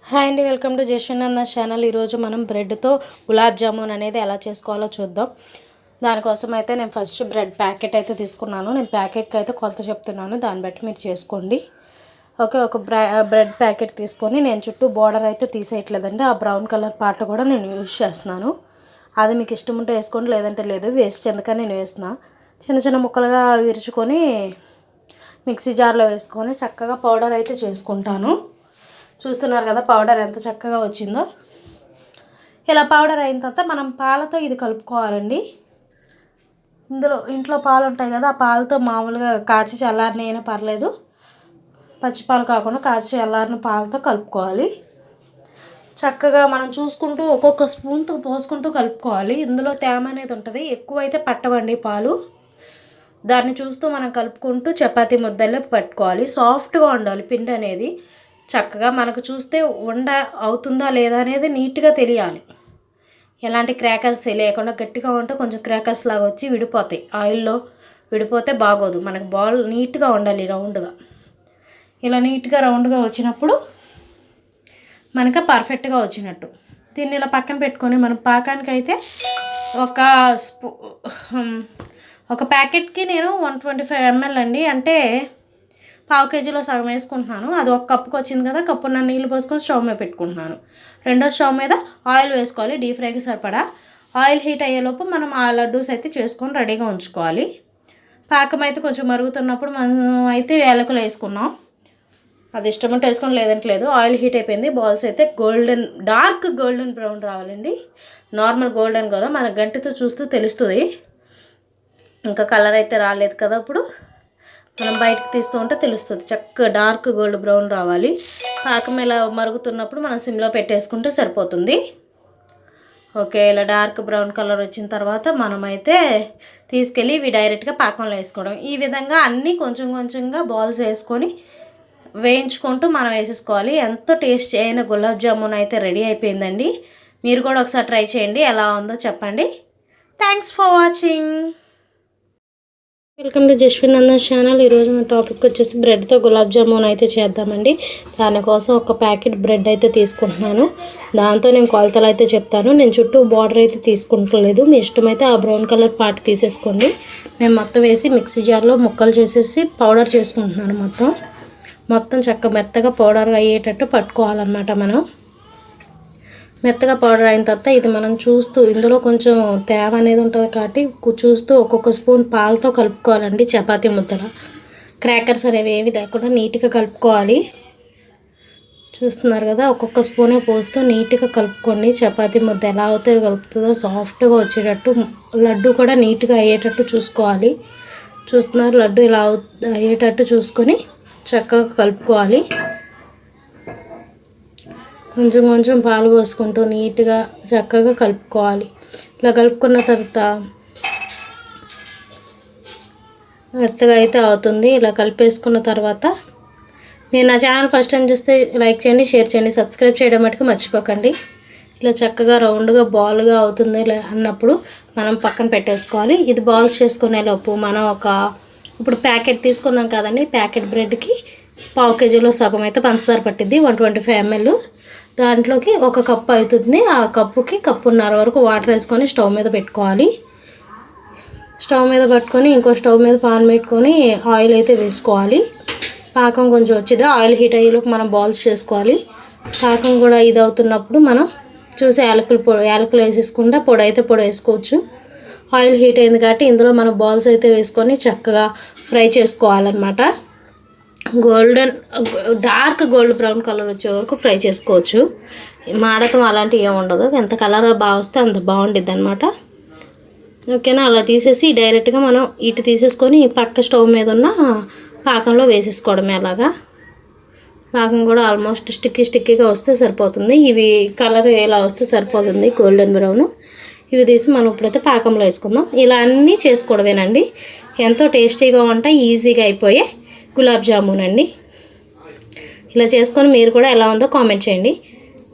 Hi అండి, welcome to Jashwinandan channel. ఈరోజు మనం బ్రెడ్తో గులాబ్ జామున్ అనేది ఎలా చేసుకోవాలో చూద్దాం. దానికోసం అయితే నేను ఫస్ట్ బ్రెడ్ ప్యాకెట్ అయితే తీసుకున్నాను. నేను ప్యాకెట్కి అయితే కొలత చెప్తున్నాను, దాన్ని బట్టి మీరు చేసుకోండి. ఓకే, ఒక బ్రెడ్ ప్యాకెట్ తీసుకొని నేను చుట్టూ బోర్డర్ అయితే తీసేయట్లేదండి. ఆ బ్రౌన్ కలర్ పార్ట్ కూడా నేను యూజ్ చేస్తున్నాను. అది మీకు ఇష్టం ఉంటే వేసుకోండి, లేదంటే లేదు. వేస్ట్ ఎందుకని నేను వేస్తున్నా. చిన్న చిన్న ముక్కలుగా విరుచుకొని మిక్సీ జార్లో వేసుకొని చక్కగా పౌడర్ అయితే చేసుకుంటాను. చూస్తున్నారు కదా పౌడర్ ఎంత చక్కగా వచ్చిందో. ఇలా పౌడర్ అయిన తర్వాత మనం పాలతో ఇది కలుపుకోవాలండి. ఇంట్లో పాలు ఉంటాయి కదా, ఆ పాలతో మామూలుగా కాచి చల్లారిన అయినా పర్లేదు, పచ్చిపాలు కాకుండా కాచి చల్లారిన పాలతో కలుపుకోవాలి. చక్కగా మనం చూసుకుంటూ ఒక్కొక్క స్పూన్తో పోసుకుంటూ కలుపుకోవాలి. ఇందులో తేమ అనేది ఉంటుంది, ఎక్కువైతే పట్టవండి పాలు. దాన్ని చూస్తూ మనం కలుపుకుంటూ చపాతీ ముద్దల్లో పట్టుకోవాలి. సాఫ్ట్గా ఉండాలి పిండి అనేది. చక్కగా మనకు చూస్తే ఉండ అవుతుందా లేదా అనేది నీట్గా తెలియాలి. ఎలాంటి క్రాకర్స్ లేకుండా గట్టిగా ఉంటే కొంచెం క్రాకర్స్ లాగా వచ్చి విడిపోతాయి. ఆయిల్లో విడిపోతే బాగోదు. మనకు బాల్ నీట్గా ఉండాలి, రౌండ్గా. ఇలా నీట్గా రౌండ్గా వచ్చినప్పుడు మనకు పర్ఫెక్ట్గా వచ్చినట్టు. దీన్ని ఇలా పక్కన పెట్టుకొని మనం పాకానికి అయితే ఒక ప్యాకెట్కి నేను 125 ml అండి, అంటే ½ kgలో సగం వేసుకుంటున్నాను. అది ఒక కప్పుకి వచ్చింది కదా, కప్పున్న నీళ్ళు పోసుకొని స్టవ్ మీద పెట్టుకుంటున్నాను. రెండో స్టవ్ మీద ఆయిల్ వేసుకోవాలి, డీప్ ఫ్రైకి సరిపడా. ఆయిల్ హీట్ అయ్యేలోపు మనం ఆ లడ్డూస్ అయితే చేసుకొని రెడీగా ఉంచుకోవాలి. పాకం అయితే కొంచెం మరుగుతున్నప్పుడు మనం అయితే యాలకులు వేసుకున్నాం. అది ఇష్టం ఉంటే వేసుకొని, లేదంటే లేదు. ఆయిల్ హీట్ అయిపోయింది. బాల్స్ అయితే డార్క్ గోల్డెన్ బ్రౌన్ రావాలండి. నార్మల్ గోల్డెన్ కూడా మన గంటితో చూస్తూ తెలుస్తుంది. ఇంకా కలర్ అయితే రాలేదు కదా, అప్పుడు మనం బయటకు తీస్తూ ఉంటే తెలుస్తుంది. చక్కగా డార్క్ గోల్డ్ బ్రౌన్ రావాలి. పాకం ఇలా మరుగుతున్నప్పుడు మనం సిమ్లో పెట్టేసుకుంటే సరిపోతుంది. ఓకే, ఇలా డార్క్ బ్రౌన్ కలర్ వచ్చిన తర్వాత మనమైతే తీసుకెళ్ళి ఇవి డైరెక్ట్గా పాకంలో వేసుకోవడం. ఈ విధంగా అన్నీ కొంచెం కొంచెంగా బాల్స్ వేసుకొని వేయించుకుంటూ మనం వేసేసుకోవాలి. ఎంతో టేస్టీ అయిన గులాబ్ జామున్ అయితే రెడీ అయిపోయిందండి. మీరు కూడా ఒకసారి ట్రై చేయండి, ఎలా ఉందో చెప్పండి. Thanks for watching. Welcome to Jashwinandan channel. ఈరోజు మన టాపిక్ వచ్చేసి బ్రెడ్తో గులాబ్ జామున్ అయితే చేద్దామండి. దానికోసం ఒక ప్యాకెట్ బ్రెడ్ అయితే తీసుకుంటున్నాను. దాంతో నేను కొలతలు అయితే చెప్తాను. నేను చుట్టూ బార్డర్ అయితే తీసుకుంటలేదు, మీ ఇష్టమైతే ఆ బ్రౌన్ కలర్ పార్ట్ తీసేసుకోండి. నేను మొత్తం వేసి మిక్సీ జార్లో ముక్కలు చేసేసి పౌడర్ చేసుకుంటున్నాను. మొత్తం మెత్తగా పౌడర్ అయ్యేటట్టు పట్టుకోవాలన్నమాట. మనం మెత్తగా పౌడర్ అయిన తర్వాత ఇది మనం చూస్తూ, ఇందులో కొంచెం తేమ అనేది ఉంటుంది కాబట్టి చూస్తూ ఒక్కొక్క స్పూన్ పాలతో కలుపుకోవాలండి. చపాతీ ముద్దల క్రాకర్స్ అనేవి ఏవి లేకుండా నీట్గా కలుపుకోవాలి. చూస్తున్నారు కదా, ఒక్కొక్క స్పూనే పోస్తూ నీట్గా కలుపుకోండి. చపాతీ ముద్ద ఎలా అవుతే కలుపుతుందో సాఫ్ట్గా వచ్చేటట్టు, లడ్డు కూడా నీట్గా అయ్యేటట్టు చూసుకోవాలి. చూస్తున్నారు, లడ్డు ఇలా అయ్యేటట్టు చూసుకొని చక్కగా కలుపుకోవాలి. కొంచెం కొంచెం పాలు పోసుకుంటూ నీట్గా చక్కగా కలుపుకోవాలి. ఇలా కలుపుకున్న తర్వాత మెత్తగా అయితే అవుతుంది. ఇలా కలిపేసుకున్న తర్వాత మీరు నా ఛానల్ ఫస్ట్ టైం చూస్తే లైక్ చేయండి, షేర్ చేయండి, సబ్స్క్రైబ్ చేయడం మటుకు మర్చిపోకండి. ఇలా చక్కగా రౌండ్గా బాల్గా అవుతుంది అన్నప్పుడు మనం పక్కన పెట్టేసుకోవాలి. ఇది బాల్స్ చేసుకునే లోపు మనం ఇప్పుడు ప్యాకెట్ తీసుకున్నాం కదండి, ప్యాకెట్ బ్రెడ్కి ½ kgలో సగం అయితే పంచదార పట్టింది, 125 ml. దాంట్లోకి ఒక కప్పు అవుతుంది. ఆ కప్పుకి కప్పున్నర వరకు వాటర్ వేసుకొని స్టవ్ మీద పెట్టుకోవాలి. స్టవ్ మీద పట్టుకొని ఇంకో స్టవ్ మీద పాన్ పెట్టుకొని ఆయిల్ అయితే వేసుకోవాలి. పాకం కొంచెం వచ్చింది, ఆయిల్ హీట్ అయ్యేలోపు మనం బాల్స్ చేసుకోవాలి. పాకం కూడా ఇది అవుతున్నప్పుడు మనం చూసి యాలకులు వేసేసుకుంటే పొడి వేసుకోవచ్చు. ఆయిల్ హీట్ అయింది కాబట్టి ఇందులో మనం బాల్స్ అయితే వేసుకొని చక్కగా ఫ్రై చేసుకోవాలన్నమాట. డార్క్ గోల్డ్ బ్రౌన్ కలర్ వచ్చే వరకు ఫ్రై చేసుకోవచ్చు. మాడటం అలాంటివి ఏమి ఉండదు. ఎంత కలర్ బాగా వస్తే అంత బాగుండిద్ది అనమాట. ఓకేనా, అలా తీసేసి డైరెక్ట్గా మనం ఇటు తీసేసుకొని పక్క స్టవ్ మీద ఉన్న పాకంలో వేసేసుకోవడమే. అలాగా పాకం కూడా ఆల్మోస్ట్ స్టిక్కీగా వస్తే సరిపోతుంది. ఇవి కలర్ ఎలా వస్తే సరిపోతుంది, గోల్డెన్ బ్రౌన్. ఇవి తీసి మనం ఇప్పుడైతే పాకంలో వేసుకుందాం. ఇలా అన్నీ చేసుకోవడమేనండి. ఎంతో టేస్టీగా ఉంటాయి, ఈజీగా అయిపోయే గులాబ్ జామున్ అండి. ఇలా చేసుకొని మీరు కూడా ఎలా ఉందో కామెంట్ చేయండి.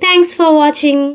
Thanks for watching.